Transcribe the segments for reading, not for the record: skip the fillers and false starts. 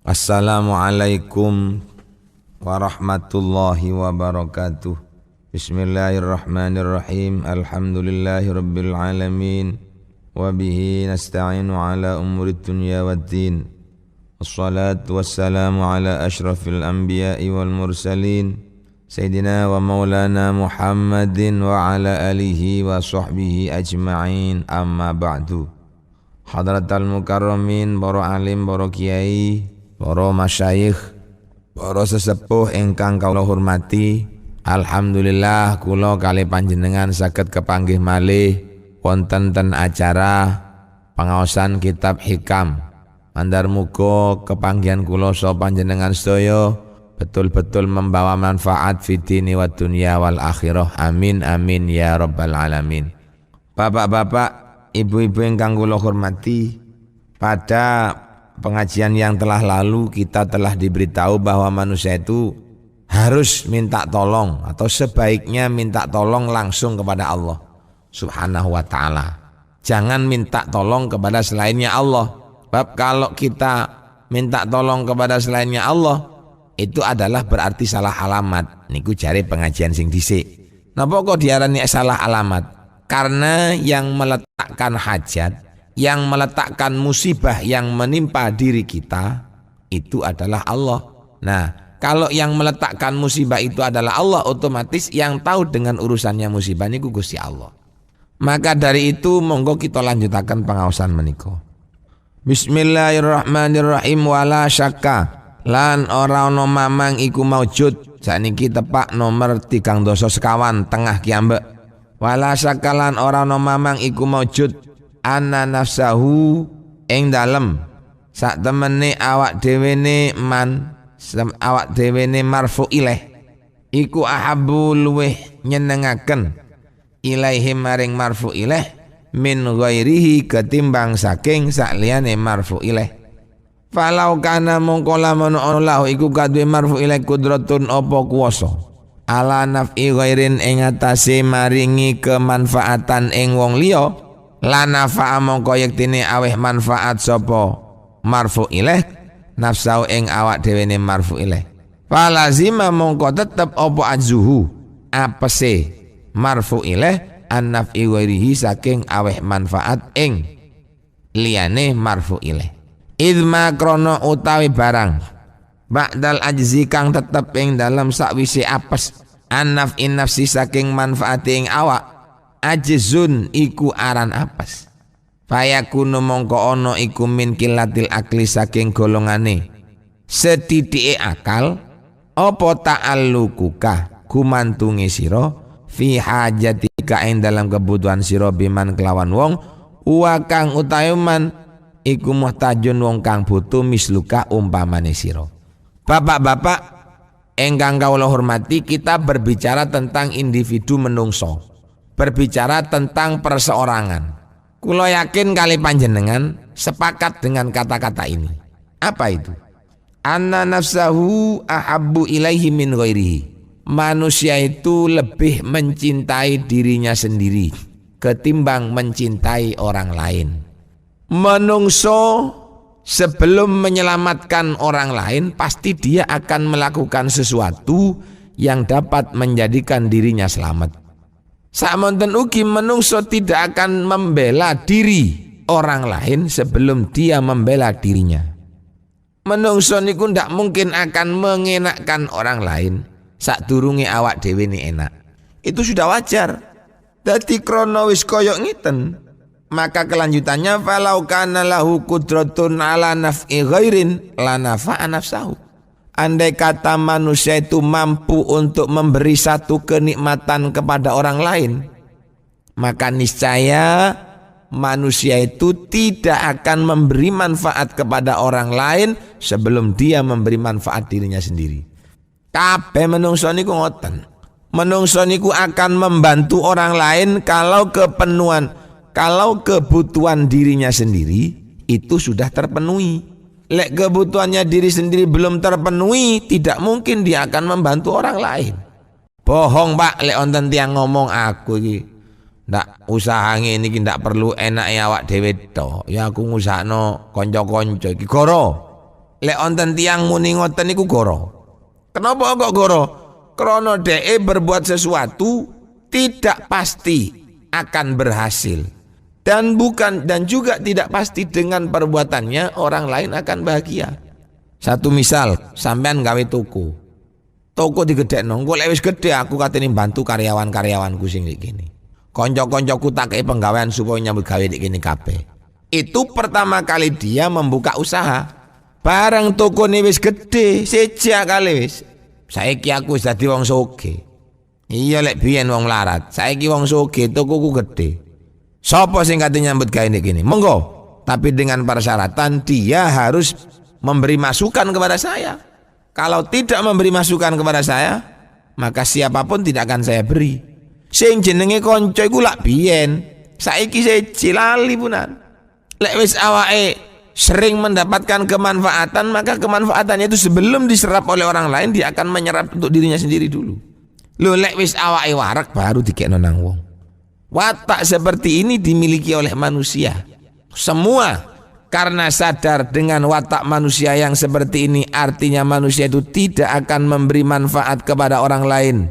Assalamualaikum warahmatullahi wabarakatuh. Bismillahirrahmanirrahim. Alhamdulillahirabbil alamin. Wa bihi nasta'inu ala umurid dunya waddin. Wassalatu wassalamu ala asyrafil anbiya'i wal mursalin. Sayyidina wa maulana Muhammadin wa ala alihi wa sahbihi ajma'in. Amma ba'du. Hadratal mukarramin, para alim, para kiai, para masyayikh, para sesepuh ingkang kula hormati, alhamdulillah kula kali panjenengan saged kepanggih malih wonten ten acara pangaosan kitab hikam. Mandar muga kepanggihan kula saha panjenengan sedaya betul-betul membawa manfaat fid dini wad dunya wal akhirah. Amin amin ya rabbal alamin. Bapak-bapak, ibu-ibu ingkang kula hormati, pada pengajian yang telah lalu kita telah diberitahu bahwa manusia itu harus minta tolong atau sebaiknya minta tolong langsung kepada Allah Subhanahu wa ta'ala. Jangan minta tolong kepada selainnya Allah. Sebab kalau kita minta tolong kepada selainnya Allah, itu adalah berarti salah alamat. Niku jare pengajian sing dhisik. Napa kok diarani salah alamat? Karena yang meletakkan hajat, yang meletakkan musibah yang menimpa diri kita itu adalah Allah. Nah, kalau yang meletakkan musibah itu adalah Allah, otomatis yang tahu dengan urusannya musibah niku Gusti Allah. Maka dari itu monggo kita lanjutaken pangaosan menika. Bismillahirrahmanirrahim. Wala syakka lan ora ana mamang iku maujud. Sakniki tepak nomor 3 doso sekawan tengah kiambek. Wala syakka lan ora ana mamang iku maujud anna nafsahu ing dalem sak temene awak dhewene awak dhewene marfu ilaih iku ahabbu luweh nyenengaken ilaihi maring marfu ilaih min ghairihi ketimbang saking sakliyane marfu ilaih. Falau kana mongko lamun ana iku kadhe marfu ilaih kudratun apa kuwasa ala naf'i ghairin ing atase maringi kemanfaatan ing wong liya, lana fa'a mongko yektine aweh manfaat sapa marfu ilaih nafsau ing awak dhewene marfu ilaih. Falazima mongko tetep apa azuhu apese marfu ilaih an-naf'i ghairihi saking aweh manfaat ing liyane marfu ilaih. Idma krono utawi barang ba'dal ajzi kang tetep ing dalam sakwise apes an-naf'i nafsi saking manfaat ing awak ajzun iku aran apes. Fayakunu mongko ono iku min kilatil akli saking golongane setitike akal apa ta'alluquka gumantunge sira fi hajatika ing dalam kebutuhan sira biman kelawan wong wa kang utahe man iku muhtajun wong kang butuh misluka umpamane sira. Bapak-bapak ingkang kawula hormati, kita berbicara tentang individu menungso, berbicara tentang perseorangan. Kula yakin kali panjenengan sepakat dengan kata-kata ini. Apa itu? Anna nafsahu ahabbu ilaihi min ghairihi. Manusia itu lebih mencintai dirinya sendiri ketimbang mencintai orang lain. Menungso sebelum menyelamatkan orang lain pasti dia akan melakukan sesuatu yang dapat menjadikan dirinya selamat. Samonten ugi menungso tidak akan membela diri orang lain sebelum dia membela dirinya. Menungso niku ndak mungkin akan mengenakkan orang lain sadurunge awak dhewe ni enak. Itu sudah wajar. Dadi krana wis kaya ngiten, maka kelanjutannya falau kana lahu qudratun ala naf'i ghairin la nafa'a nafsahu. Andai kata manusia itu mampu untuk memberi satu kenikmatan kepada orang lain, maka niscaya manusia itu tidak akan memberi manfaat kepada orang lain sebelum dia memberi manfaat dirinya sendiri. Kabeh menungso niku ngoten. Menungso niku akan membantu orang lain kalau kebutuhan dirinya sendiri itu sudah terpenuhi. Lek kebutuhannya diri sendiri belum terpenuhi, tidak mungkin dia akan membantu orang lain. Bohong Pak, lek onten tiang ngomong aku iki ndak usaha ngene iki ndak perlu enake awak dhewe to. Ya aku ngusahno kanca-kanca iki goro. Lek onten tiang muni ngoten niku goro. Kenapa kok goro? Krana dhek berbuat sesuatu tidak pasti akan berhasil. Dan juga tidak pasti dengan perbuatannya orang lain akan bahagia. Satu misal, sampean gawe toko. Toko digedhekno, engko lek wis gedhe aku katene bantu karyawan-karyawanku sing iki kene. Kanca-kancaku tak kei penggawean supaya nyambut gawe dik kene kabeh. Itu pertama kali dia membuka usaha. Barang tokone wis gedhe, sejak kali wis. Saiki aku wis dadi wong sugih. Iya lek biyen wong larat, saiki wong sugih, tokoku gedhe. Sapa sing kate nyambut gawe dik kene? Monggo, tapi dengan persyaratan dia harus memberi masukan kepada saya. Kalau tidak memberi masukan kepada saya, maka siapapun tidak akan saya beri. Sing jenenge kanca iku lak biyen, saiki siji lali punan. Lek wis awake sering mendapatkan kemanfaatan, maka kemanfaatannya itu sebelum diserap oleh orang lain dia akan menyerap untuk dirinya sendiri dulu. Lho lek wis awake warak baru dikekno nang wong. Watak seperti ini dimiliki oleh manusia. Semua karena sadar dengan watak manusia yang seperti ini, artinya manusia itu tidak akan memberi manfaat kepada orang lain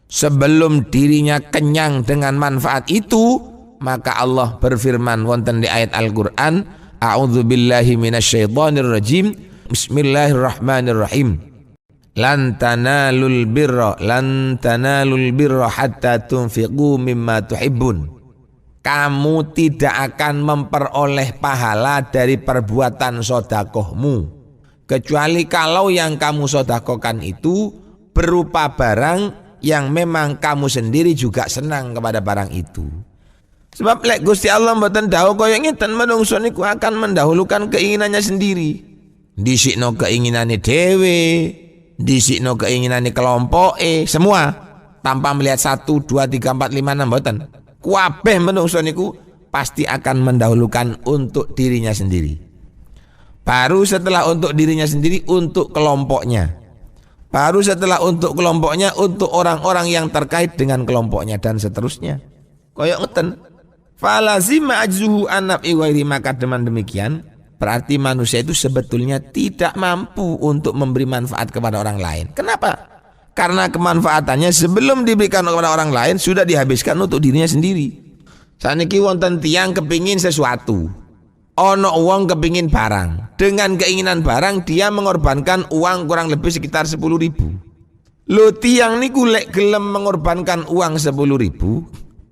sebelum dirinya kenyang dengan manfaat itu. Maka Allah berfirman wonten di ayat Al-Qur'an, a'udzubillahi minasyaitonirrajim, bismillahirrahmanirrahim. Lan tanalul birra hatta tunfiqu mimma tuhibbun. Kamu tidak akan memperoleh pahala dari perbuatan sodakohmu kecuali kalau yang kamu sodakohkan itu berupa barang yang memang kamu sendiri juga senang kepada barang itu. Sebab lek Gusti Allah mboten dawuh kaya ngeten, manungsa niku akan mendahulukan keinginannya sendiri. Dhisikno keinginane dhewe, dhisikno keinginane kelompoke, semua tanpa melihat 1 2 3 4 5 6 mboten. Kabeh menungso niku pasti akan mendahulukan untuk dirinya sendiri. Baru setelah untuk dirinya sendiri, untuk kelompoknya. Baru setelah untuk kelompoknya, untuk orang-orang yang terkait dengan kelompoknya dan seterusnya. Koyok ngeten. Falazima ajzuhu annabi ghairi, maka dengan demikian berarti manusia itu sebetulnya tidak mampu untuk memberi manfaat kepada orang lain. Kenapa? Karena kemanfaatannya sebelum diberikan kepada orang lain sudah dihabiskan untuk dirinya sendiri. Saniki wonten tiyang kepingin sesuatu, ono uang kepingin barang. Dengan keinginan barang dia mengorbankan uang kurang lebih sekitar 10.000. Lho tiyang niku lek gelem mengorbankan uang 10.000,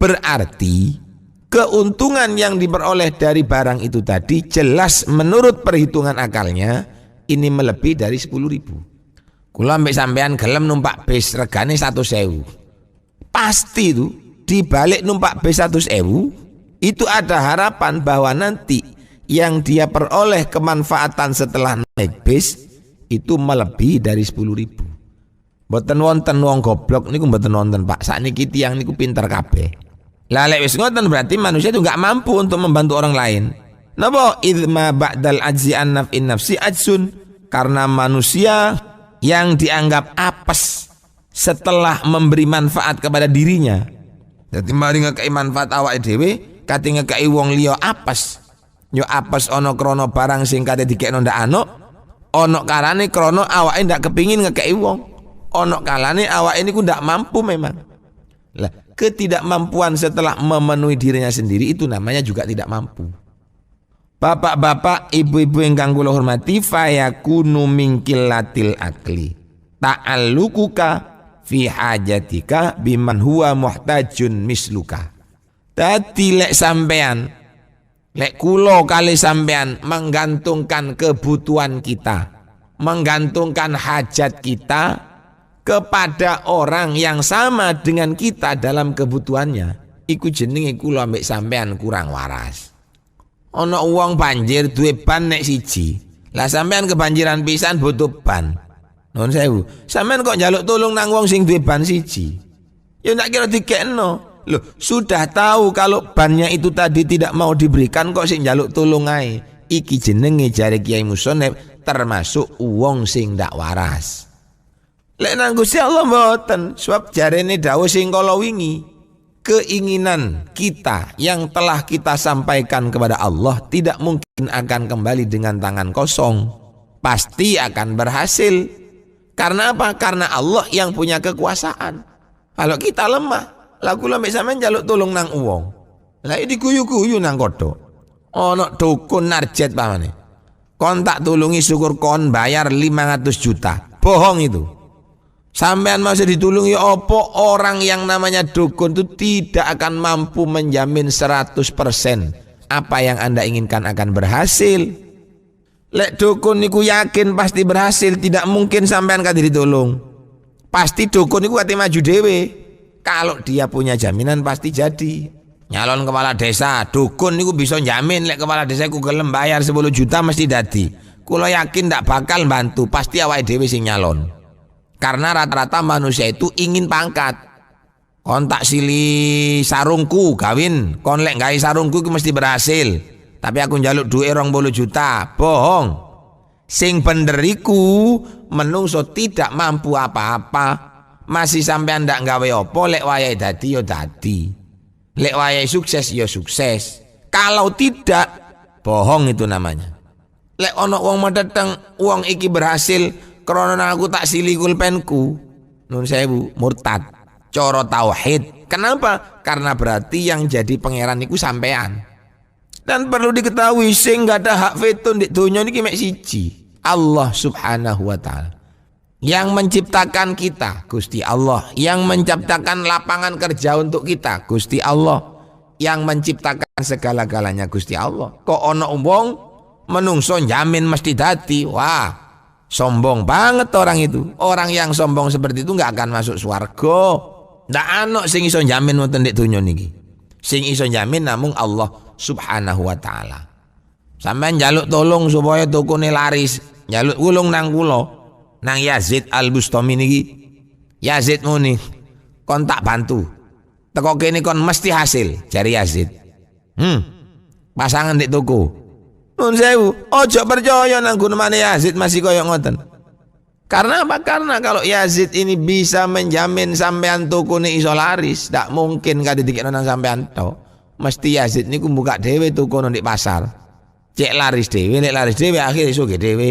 berarti keuntungan yang diperoleh dari barang itu tadi jelas menurut perhitungan akalnya ini melebihi dari 10.000. Kula ambek sampean gelem numpak bis regane 100.000. Pasti itu di balik numpak bis 100.000 itu ada harapan bahwa nanti yang dia peroleh kemanfaatan setelah naik bis itu melebihi dari 10.000. Mboten wonten wong goblok niku, mboten wonten Pak. Sakniki tiyang niku pinter kabeh. Lah lek wis ngoten berarti manusia itu enggak mampu untuk membantu orang lain. Napa idma ba'dal ajzi an naf'in nafsi ajsun? Karena manusia yang dianggap apes setelah memberi manfaat kepada dirinya. Jadi mari ngekei manfaat awake dhewe, kate ngekei wong liya apes. Yo apes ana krana barang sing kate dikekno ndak ana karane krana awake ndak kepingin ngekei wong. Ana kalane awake niku ndak mampu memang. Lah, ketidakmampuan setelah memenuhi dirinya sendiri itu namanya juga tidak mampu. Bapak-bapak, ibu-ibu ingkang kula hormati, fayakunu min qillatil akli ta'alluquka fi hajatika biman huwa muhtajun misluka. Dadi lek sampean, lek kula kali sampean menggantungkan kebutuhan kita, menggantungkan hajat kita kepada orang yang sama dengan kita dalam kebutuhannya, iku jenenge kula ambek sampean kurang waras. Ana uang banjir duwe ban nek siji. Lah sampean kebanjiran pisan butuh ban. Nuwun sewu. Sampean kok njaluk tolong nang wong sing duwe ban siji. Ya ndak kira dikekno. Loh, sudah tahu kalau bannya itu tadi tidak mau diberikan kok sing njaluk tolong ae. Iki jenenge jare Kiai Musonep termasuk wong sing ndak waras. Lek nang Gusti Allah mboten, sebab jarene dawuh sing kala wingi. Keinginan kita yang telah kita sampaikan kepada Allah tidak mungkin akan kembali dengan tangan kosong. pasti akan berhasil. Karena apa? Karena Allah yang punya kekuasaan. Kalau kita lemah, lagu lembek sampean njaluk tolong nang uwong. Lah iki guyu-guyu nang kodho. Ono dukun narjet pamane. Kon tak tulungi syukur kon bayar 500 juta. Bohong itu. Sampean masih ditulungi opo, orang yang namanya dukun itu tidak akan mampu menjamin 100% apa yang Anda inginkan akan berhasil. Lek dukun niku yakin pasti berhasil, tidak mungkin sampean kate ditulung. Pasti dukun niku kate maju dhewe. Kalau dia punya jaminan pasti jadi. Nyalon kepala desa, dukun niku bisa jamin lek kepala desa ku gelem bayar 10 juta mesti dadi. Kula yakin ndak bakal bantu, pasti awake dhewe sing nyalon. Karena rata-rata manusia itu ingin pangkat. Kon tak sili sarungku kawin, kon lek gawe sarungku itu mesti berhasil. Tapi aku njaluk duit 20 juta. Bohong. Sing bener iku menungso tidak mampu apa-apa. Masih sampean ndak gawe apa, lek wayahe dadi ya dadi. Lek wayahe sukses ya sukses. Kalau tidak, bohong itu namanya. Lek ono wong medeteng, wong iki berhasil krana aku tak sili pulpenku, nun sewu, murtad, coro tauhid. Kenapa? Karena berarti yang jadi pangeran iku sampean. Dan perlu diketahui sing gak ada hak veto di dunia ini mek siji, Allah Subhanahu wa taala. Yang menciptakan kita Gusti Allah, yang menciptakan lapangan kerja untuk kita Gusti Allah, yang menciptakan segala-galanya Gusti Allah. Kok ono wong menungso jamin mesti dadi. Wah, sombong banget orang itu. Orang yang sombong seperti itu nggak akan masuk swarga. Ndak ana sing iso jamin wonten ndek donya niki. Sing iso jamin namung Allah Subhanahu wa taala. Sampeyan njaluk tolong supaya tokone laris, njaluk ulung nang kula, nang Yazid Al-Bustami niki. Yazid muni, kon tak bantu. Teko kene kon mesti hasil, jari Yazid. Pasangan ndek toko. Nun sewu, ojo percaya nang gunemane Yazid masih koyo ngoten. Karena apa? Karena kalau Yazid ini bisa menjamin sampean tukune iso laris, ndak mungkin kate dikekno nang sampean tok. Mesti Yazid niku buka dhewe tuku nang di pasar. Cek laris dhewe, nek laris dhewe akhire sugih dhewe.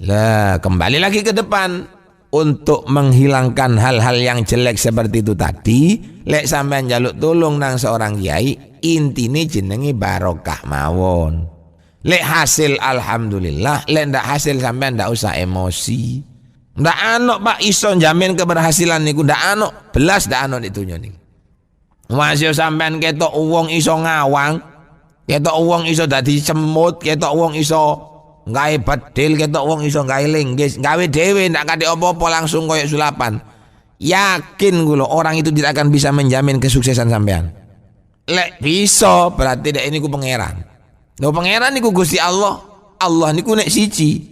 Lah, kembali lagi ke depan untuk menghilangkan hal-hal yang jelek seperti itu tadi, lek sampean njaluk tolong nang seorang kiai, intine jenenge barokah mawon. Lek hasil alhamdulillah, lek ndak hasil sampean ndak usah emosi. Ndak ana Pak iso jamin keberhasilan niku, ndak ana, belas ndak ana ditunya niki. Masih sampean ketok wong iso ngawang, ketok wong iso dadi semut, ketok wong iso gawe bedil, ketok wong iso gawe linggis, gawe dhewe ndak kate apa-apa langsung koyo sulapan. Yakin kula orang itu tidak akan bisa menjamin kesuksesan sampean. Lek bisa berarti dek ini ku pangeran. Lho pangeran niku Gusti Allah. Allah niku nek siji.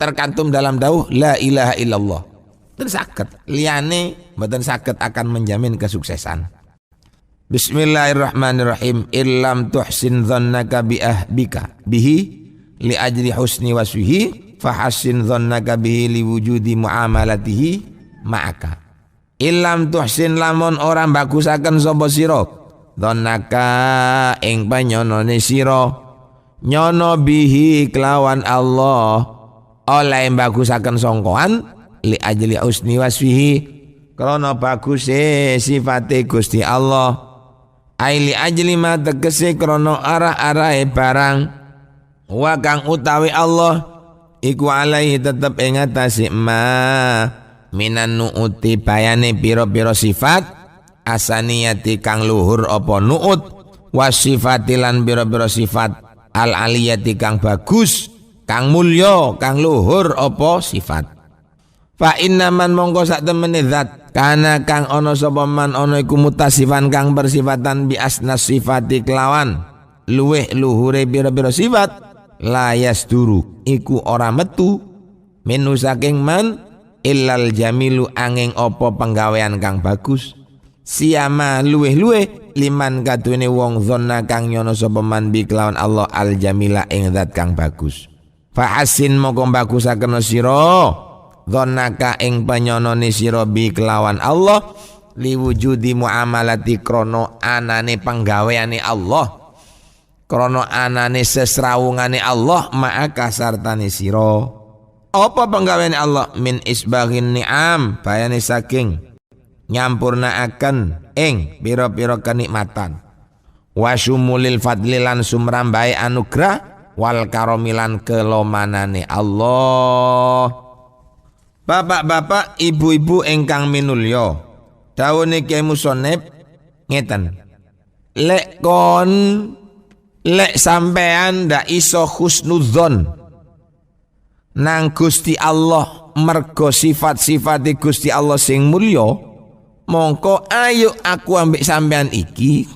Terkantum dalam dawuh la ilaha illallah. Mboten saged liyane mboten saged akan menjamin kesuksesan. Bismillahirrahmanirrahim. Illam tuhsin dhannaka biahbika bihi li ajli husni wasfihi fahassin dhannaka bihi li wujudi muamalatihi ma'aka. Illam tuhsin lamun orang bagusaken sapa sira dhannaka ing panyonone sira nyono bihi kelawan Allah oleh bagusaken songkoan li ajli husni wasfihi krana baguse sifate Gusti Allah ai li ajli ma tegese krana arah-arahe barang wa kang utawi Allah iku alaihi tetep ing atase ma minan nuuti bayane pira-pira sifat asaniyati kang luhur apa nuut wasifatilan pira-pira sifat al aliyati kang bagus, kang mulya, kang luhur apa sifat. Fa inna man mongko sak temene zat kana kang ana sapa man ana iku mutasifan kang bersifatan bi asnas sifati kelawan luweh luhure pira-pira sifat la yasduru iku ora metu minu saking man illal jamilu angin apa penggawean kang bagus. Siyama luweh-luweh liman kadune wong zonna kang nyono sapa man bi kelawan Allah al jamila ing zat kang bagus. Fa hasin moko bagusaken sira dzannaka ing panyonone sira bi kelawan Allah liwujudi muamalati krono anane penggaweane Allah, krono anane sesrawungane Allah ma'aka sartane sira. Apa penggaweane Allah? Min isbaghin ni'am, bayane saking nyampurnaaken ing pira-pira kenikmatan. Wa syumulil fadli lan sumrambahe anugrah wal karomilan kelomanane Allah. Bapak-bapak, ibu-ibu ingkang minulya, dawuhe Kyai Musonib ngeten. Lek sampean ndak iso husnudzon nang Gusti Allah mergo sifat-sifate Gusti Allah sing mulya, mongko ayo aku ambek sampean iki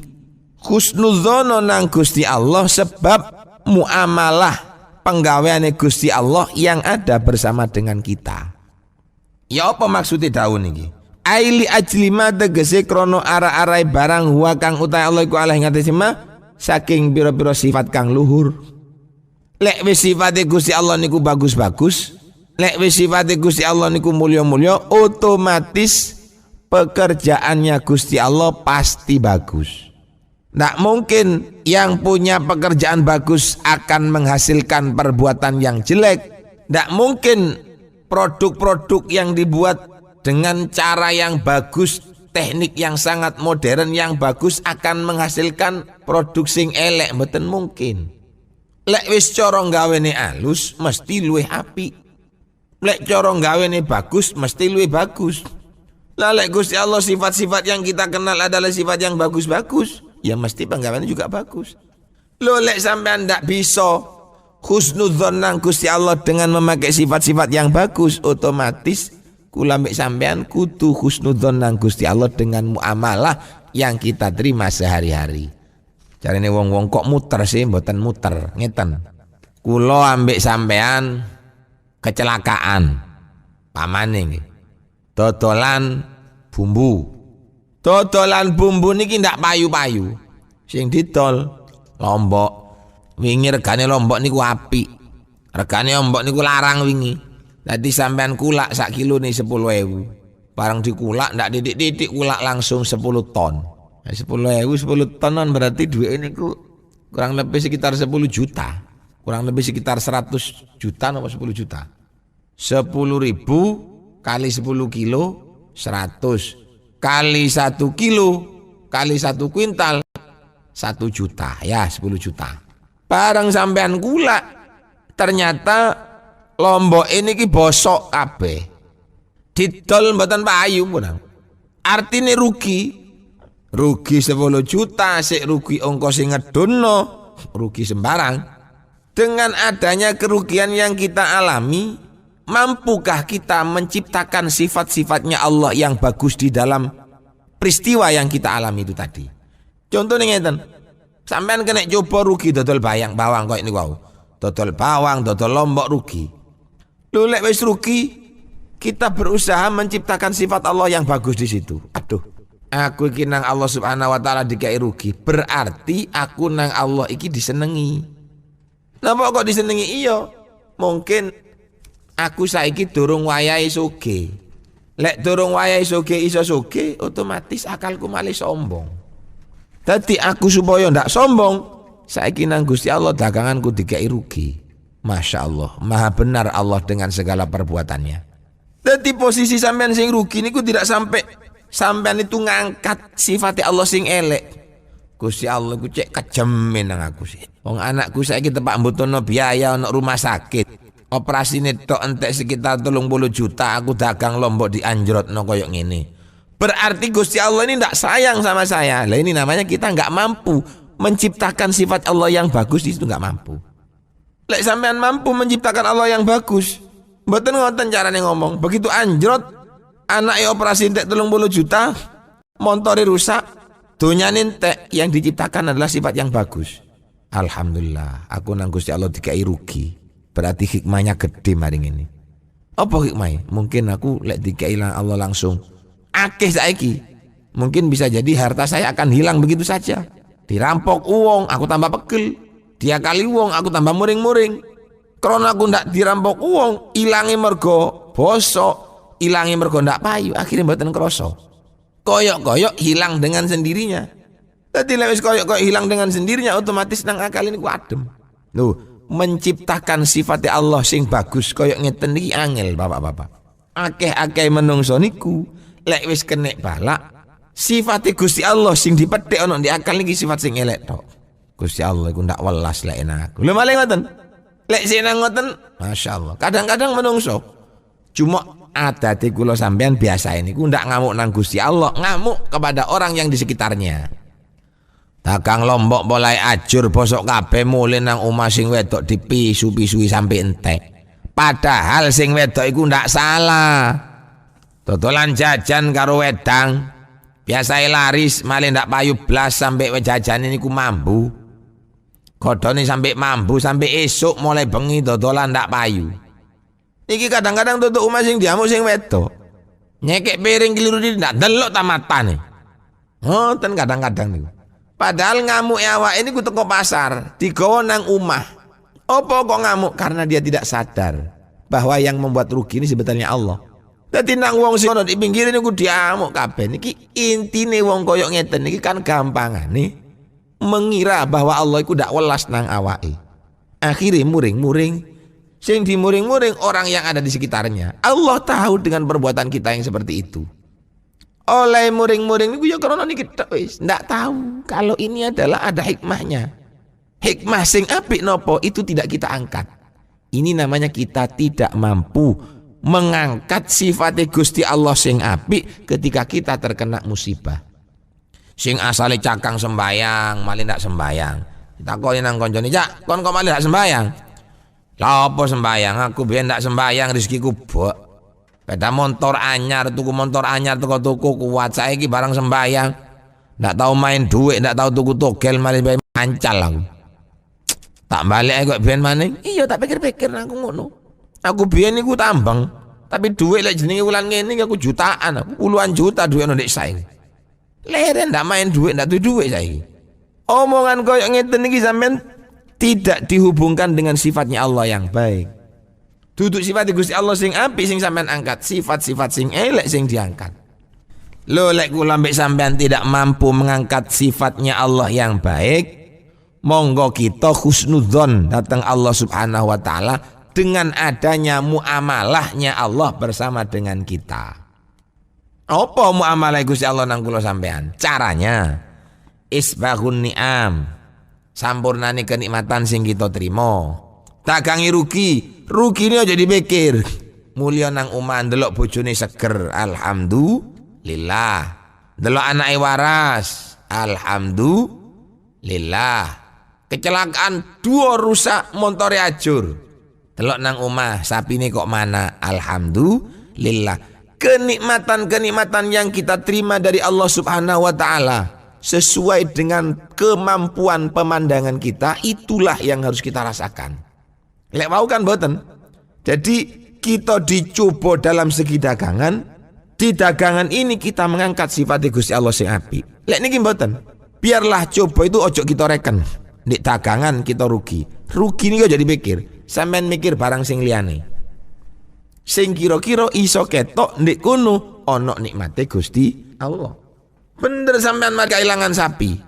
husnudzono nang Gusti Allah sebab muamalah penggaweane Gusti Allah yang ada bersama dengan kita. Ya apa maksudnya daun iki? Aili ajlima tegese krono ara-arai barang huwa kang utai Allah iku alih ngatasi saking biro-biro sifat kang luhur. Lek wis sifate Gusti Allah niku bagus-bagus, lek wis sifate Gusti Allah niku mulya-mulya, otomatis pekerjaannya Gusti Allah pasti bagus. Nggak mungkin yang punya pekerjaan bagus akan menghasilkan perbuatan yang jelek. Nggak mungkin produk-produk yang dibuat dengan cara yang bagus, teknik yang sangat modern yang bagus akan menghasilkan produk sing elek, mboten mungkin. Lek wis cara gawene alus mesti luwih apik. Lek cara gawene bagus mesti luwih bagus. Lah lek Gusti Allah sifat-sifat yang kita kenal adalah sifat yang bagus-bagus, ya mesti penggaweane juga bagus. Lo lek sampean ndak bisa husnudzon nang Gusti Allah dengan memakai sifat-sifat yang bagus, otomatis kula mbek sampean kudu husnudzon nang Gusti Allah dengan muamalah yang kita terima sehari-hari. Carane wong-wong kok muter sih, mboten muter, ngeten. Kula ambek sampean kecelakaan. Pamane nggih. Dodolan bumbu. Dodolan bumbu niki ndak payu-payu. Sing didol lombok. Wingi regane lombok niku apik. Regane lombok niku larang wingi. Dadi sampean kulak sak kilone 10.000. Barang dikulak ndak didik-didik kulak langsung 10 ton. 10.000 10 tonan berarti duit ini kurang lebih sekitar 10 juta. Kurang lebih sekitar 100 juta atau 10 juta. 10.000 kali 10 kilo 100 kali 1 kilo kali 1 kuintal 1 juta, ya 10 juta. Barang sampean gula ternyata lombok ini ki bosok kabeh. Didol mboten payu punang. Artine rugi 10 juta, sik rugi ongkos sing ngedonno, rugi sembarang. Dengan adanya kerugian yang kita alami, mampukah kita menciptakan sifat-sifatnya Allah yang bagus di dalam peristiwa yang kita alami itu tadi? Contohnya ngeten, sampean kena coba rugi dodol bawang kok ini wow. Dodol bawang, dodol lombok rugi. Lu lek wis rugi, kita berusaha menciptakan sifat Allah yang bagus di situ. Aduh, aku iki nang Allah Subhanahu wa taala dikai rugi, berarti aku nang Allah iki disenengi. Napa kok disenengi? Iya, mungkin aku saiki durung wayahe sugih. Lek durung wayahe sugih iso sugih, otomatis akalku malih sombong. Dadi aku supaya ndak sombong, saiki nang Gusti Allah daganganku dikai rugi. Masya Allah, maha benar Allah dengan segala perbuatannya. Dadi posisi sampean sing rugi niku tidak sampai sampean itu ngangkat sifat Allah sing elek. Gusti Allah ku cek kejemen nang aku sih. Wong anakku saiki tepak mbutuhno biaya ono rumah sakit. Operasine tok entek sekitar 30 juta, aku dagang lombok dianjrotno koyo ngene. Berarti Gusti Allah ini ndak sayang sama saya. Lah ini namanya kita nggak mampu menciptakan sifat Allah yang bagus, di situ nggak mampu. Lek sampean mampu menciptakan Allah yang bagus, mboten ngoten carane ngomong. Begitu anjrot, anake operasi entek 30 juta, montore rusak, donyane entek, yang diciptakan adalah sifat yang bagus. Alhamdulillah, aku nang Gusti Allah dikai rugi. Berarti hikmahnya gede maring ini. Apa hikmahnya? Mungkin aku lek dikai Allah langsung akeh saiki, mungkin bisa jadi harta saya akan hilang begitu saja. Dirampok uang, aku tambah pegel. Dia kali uang, aku tambah muring-muring. Karena aku ndak dirampok uang, ilangi mergo bosok, ilangi mergo ndak payu, akhirnya mboten krasa. Koyok-koyok hilang dengan sendirinya. Dadi lek wis koyok-koyok hilang dengan sendirinya, otomatis nang akal ini ku adem. Loh, menciptakan sifat Allah sing bagus koyok ngeten iki angel bapak-bapak. Akeh-akeh menungso niku lek wis kenek balak sifat Gusti Allah sing dipethik ana di akal niki sifat sing elek tok. Gusti Allah iku ndak welas lek enak. Lho malah ngoten. Lek seneng ngoten, masyaallah. Kadang-kadang menungso cuma adate kula sampean biasa ini ku ndak ngamuk nang Gusti Allah, ngamuk kepada orang yang di sekitarnya. Dagang Lombok mulai ajur bosok kabeh mulih nang omah sing wedok dipisu-pisui sampai entek. Padahal sing wedok iku ndak salah. Dodolan jajan karo wedang biasae laris malih ndak payu blas sampai jajan niku mambu. Godhone sampai mambu sampai esuk mulai bengi dodolan ndak payu. Iki kadang-kadang tutuk omah sing diamuk sing wedok. Nyekek piring keliru ndak delok ta matane. Oh, ten kadang-kadang niku. Padahal ngamuk awake ini ku teko pasar, digawa nang omah. Apa kok ngamuk? Karena dia tidak sadar bahwa yang membuat rugi ini sebetulnya Allah. Dadi nang wong sing ono di pinggir niku diamuk kabeh. Niki intine wong koyok ngeten niki kan gampangane mengira bahwa Allah iku ndak welas nang awake. Akhire muring-muring. Sing dimuring-muring orang yang ada di sekitarnya. Allah tahu dengan perbuatan kita yang seperti itu. Oleh muring-muring niku ya karena niki tok wis ndak tahu kalau ini adalah ada hikmahnya. Hikmah sing apik nopo itu tidak kita angkat. Ini namanya kita tidak mampu mengangkat sifat Gusti Allah sing apik ketika kita terkena musibah. Sing asale cakang sembayang malah ndak sembayang. Ditakoni nang koncone, "Cak, kon kok malah ndak sembayang?" Lah apa sembayang? Aku biyen ndak sembayang rezekiku bok. Beda motor anyar, tuku motor anyar tuku kuat saiki barang sembayang. Ndak tahu main duit, ndak tahu tuku togel malah mancal aku. Tak balik kok biyen maning. Iya tak pikir-pikir aku ngono. Aku biyen niku tambang, tapi duit lek jenenge wulan ngene aku jutaan, aku puluhan juta duit ndek saiki. Leren ndak main duit, ndak duwe duit saiki. Omongan koyo ngeten iki sampean tidak dihubungkan dengan sifatnya Allah yang baik. Duduk sifat Gusti Allah sing apik sing sampean angkat, sifat-sifat sing elek sing diangkat. Lho lek kula mbek sampean tidak mampu mengangkat sifatnya Allah yang baik, monggo kita husnudzon datang Allah Subhanahu wa taala dengan adanya muamalahnya Allah bersama dengan kita. Apa muamalah Gusti Allah nang kula sampean? Caranya isbahun ni'am. Sampurnane kenikmatan sing kita terima. Dagangi rugi ini aja dipikir. Mulya nang omah ndelok bojone seger, alhamdulillah. Ndelok anake waras, alhamdulillah. Kecelakaan dua rusak montore ajur. Delok nang omah sapine kok mana, alhamdulillah. Kenikmatan-kenikmatan yang kita terima dari Allah Subhanahu wa taala sesuai dengan kemampuan pemandangan kita, itulah yang harus kita rasakan. Lek mau kan boten. Jadi kita dicoba dalam segi dagangan, di dagangan ini kita mengangkat sifat Gusti Allah sing apik. Lek niki mboten. Biarlah coba itu ojo kita reken. Di dagangan kita rugi. Rugi niki aja dipikir. Sampeyan mikir barang sing liyane. Sing kira-kira iso ketok ndek kono ana nikmate Gusti Allah. Bener sampeyan mari kehilangan sapi.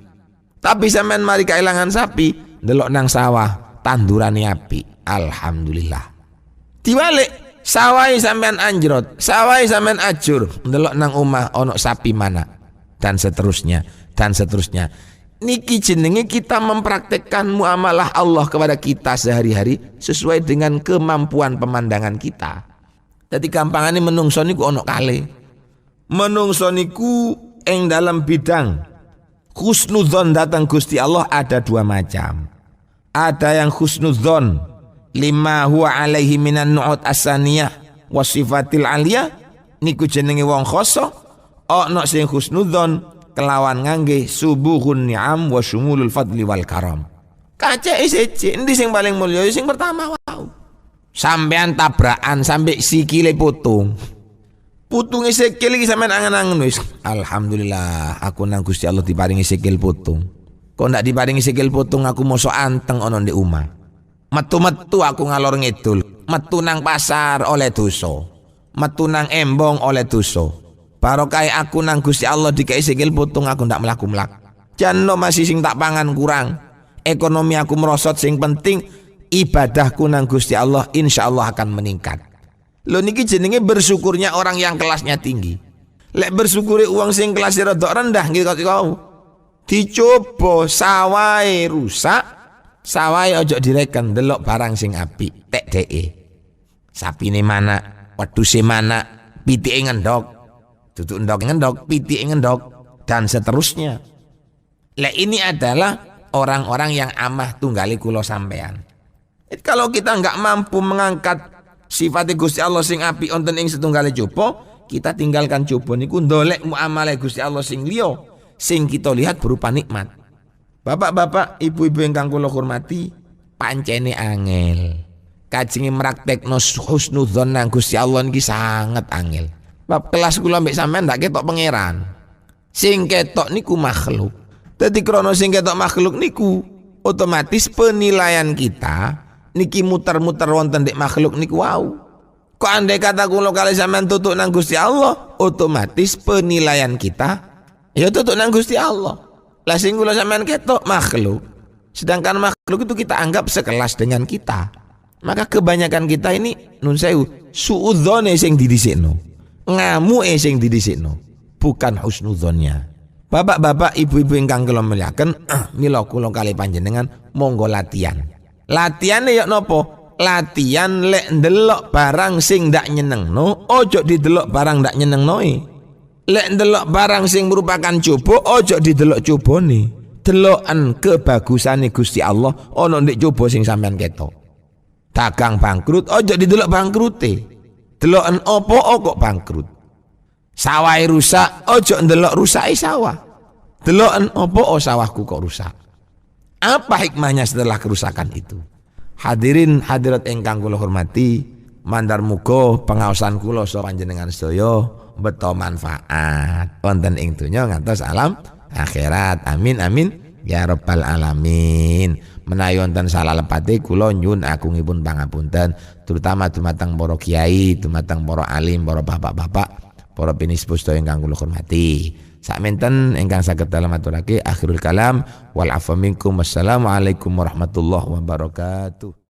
Tapi sampeyan mari kehilangan sapi, ndelok nang sawah tandurane apik. Alhamdulillah. Diwalik sawai sampean anjrot, sawai sampean ajur, ndelok nang omah ono sapi mana, dan seterusnya dan seterusnya. Niki jenenge kita mempraktekkan muamalah Allah kepada kita sehari-hari sesuai dengan kemampuan pemandangan kita. Jadi gampangane menungso niku ono kale. Menungso niku ing dalam bidang husnudzon datang Gusti Allah ada dua macam. Ada yang husnudzon lima huwa alaihi minan nu'ud asaniyah wasifatil aliyah niku jenenge wong khoso. Ono sing husnudzon kelawan ngangge subuhun ni'am wa syumulul fadli wal karam. Kace siji endi sing paling mulya? Sing pertama wau. Sampean tabrakan sampai sikile putung. Putunge sikil iki sampean angen-angen wis. Alhamdulillah aku nang Gusti Allah diparingi sikil putung. Kok ndak diparingi sikil putung aku mosok anteng ono ndek omah. Metu-metu aku ngalor ngidul, metu nang pasar oleh dosa, metu nang embong oleh dosa. Barokah aku nang Gusti Allah dikai sikil putung aku ndak mlaku-mlaku. Jano masih sing tak pangan kurang. Ekonomi aku merosot sing penting ibadahku nang Gusti Allah insyaallah akan meningkat. Lho niki jenenge bersyukurnya orang yang kelasnya tinggi. Lek bersyukuri uang sing kelasnya rada rendah gitu kau. Dicoba sawahe rusak, sawahe ojo direken delok barang sing apik, tek deke. Sapine mana, wedhuse mana, pitike ngendok. Duduk ngendok, pitike ngendok dan seterusnya. Lek ini adalah orang-orang yang amah tunggali kula sampean. Kalau kita enggak mampu mengangkat sifat Gusti Allah sing apik wonten ing setunggale coba, kita tinggalkan coba niku ndolek muamalah Gusti Allah sing liya sing kita lihat berupa nikmat. Bapak-bapak, ibu-ibu ingkang kula hormati, pancene angel. Kajenge mraktekno husnudzon nang Gusti Allah niki sangat angel. Bab kelas kula mbek sampean ndak ketok pangeran. Sing ketok niku makhluk. Dadi krana sing ketok makhluk niku otomatis penilaian kita niki muter-muter wonten ndek makhluk niku wau. Kok andai kata kula kali sampean tutuk nang Gusti Allah, otomatis penilaian kita ya tutuk nang Gusti Allah. Lah sing kula sampean ketok makhluk. Sedangkan makhluk itu kita anggap sekelas dengan kita. Maka kebanyakan kita ini nun sewu suudzone sing didhisikno. Ngamuke sing didhisikno, bukan husnudzonnya. Bapak-bapak, ibu-ibu ingkang kula mulyakaken, mila kula kali panjenengan monggo latihan. Latihane ya napa? Latihan lek ndelok barang sing ndak nyenengno, ojo didelok barang ndak nyenengnoe. Lek ndelok barang sing merupakan coba, ojo didelok cobane. Deloken kebagusane Gusti Allah ana ndek coba sing sampean ketok. Dagang bangkrut, ojo didelok bangkrute. Deloken apa kok bangkrut. Sawah rusak, ojo ndelok rusake sawah. Deloken apa sawahku kok rusak. Apa hikmahnya setelah kerusakan itu? Hadirin hadirat ingkang kula hormati, mandar muga pengaosan kula saha panjenengan sedaya beto manfaat wonten ing donya ngantos alam akhirat. Amin amin ya rabbal alamin. Menawi wonten salah lepate kula nyuwun agungipun pangapunten, terutama dumateng para kiai, dumateng para alim, para bapak-bapak, para pinisbu sedaya ingkang kula hormati. Sakmenten ingkang saged dalem aturake akhirul kalam wal afwa minkum. Wassalamualaikum warahmatullahi wabarakatuh.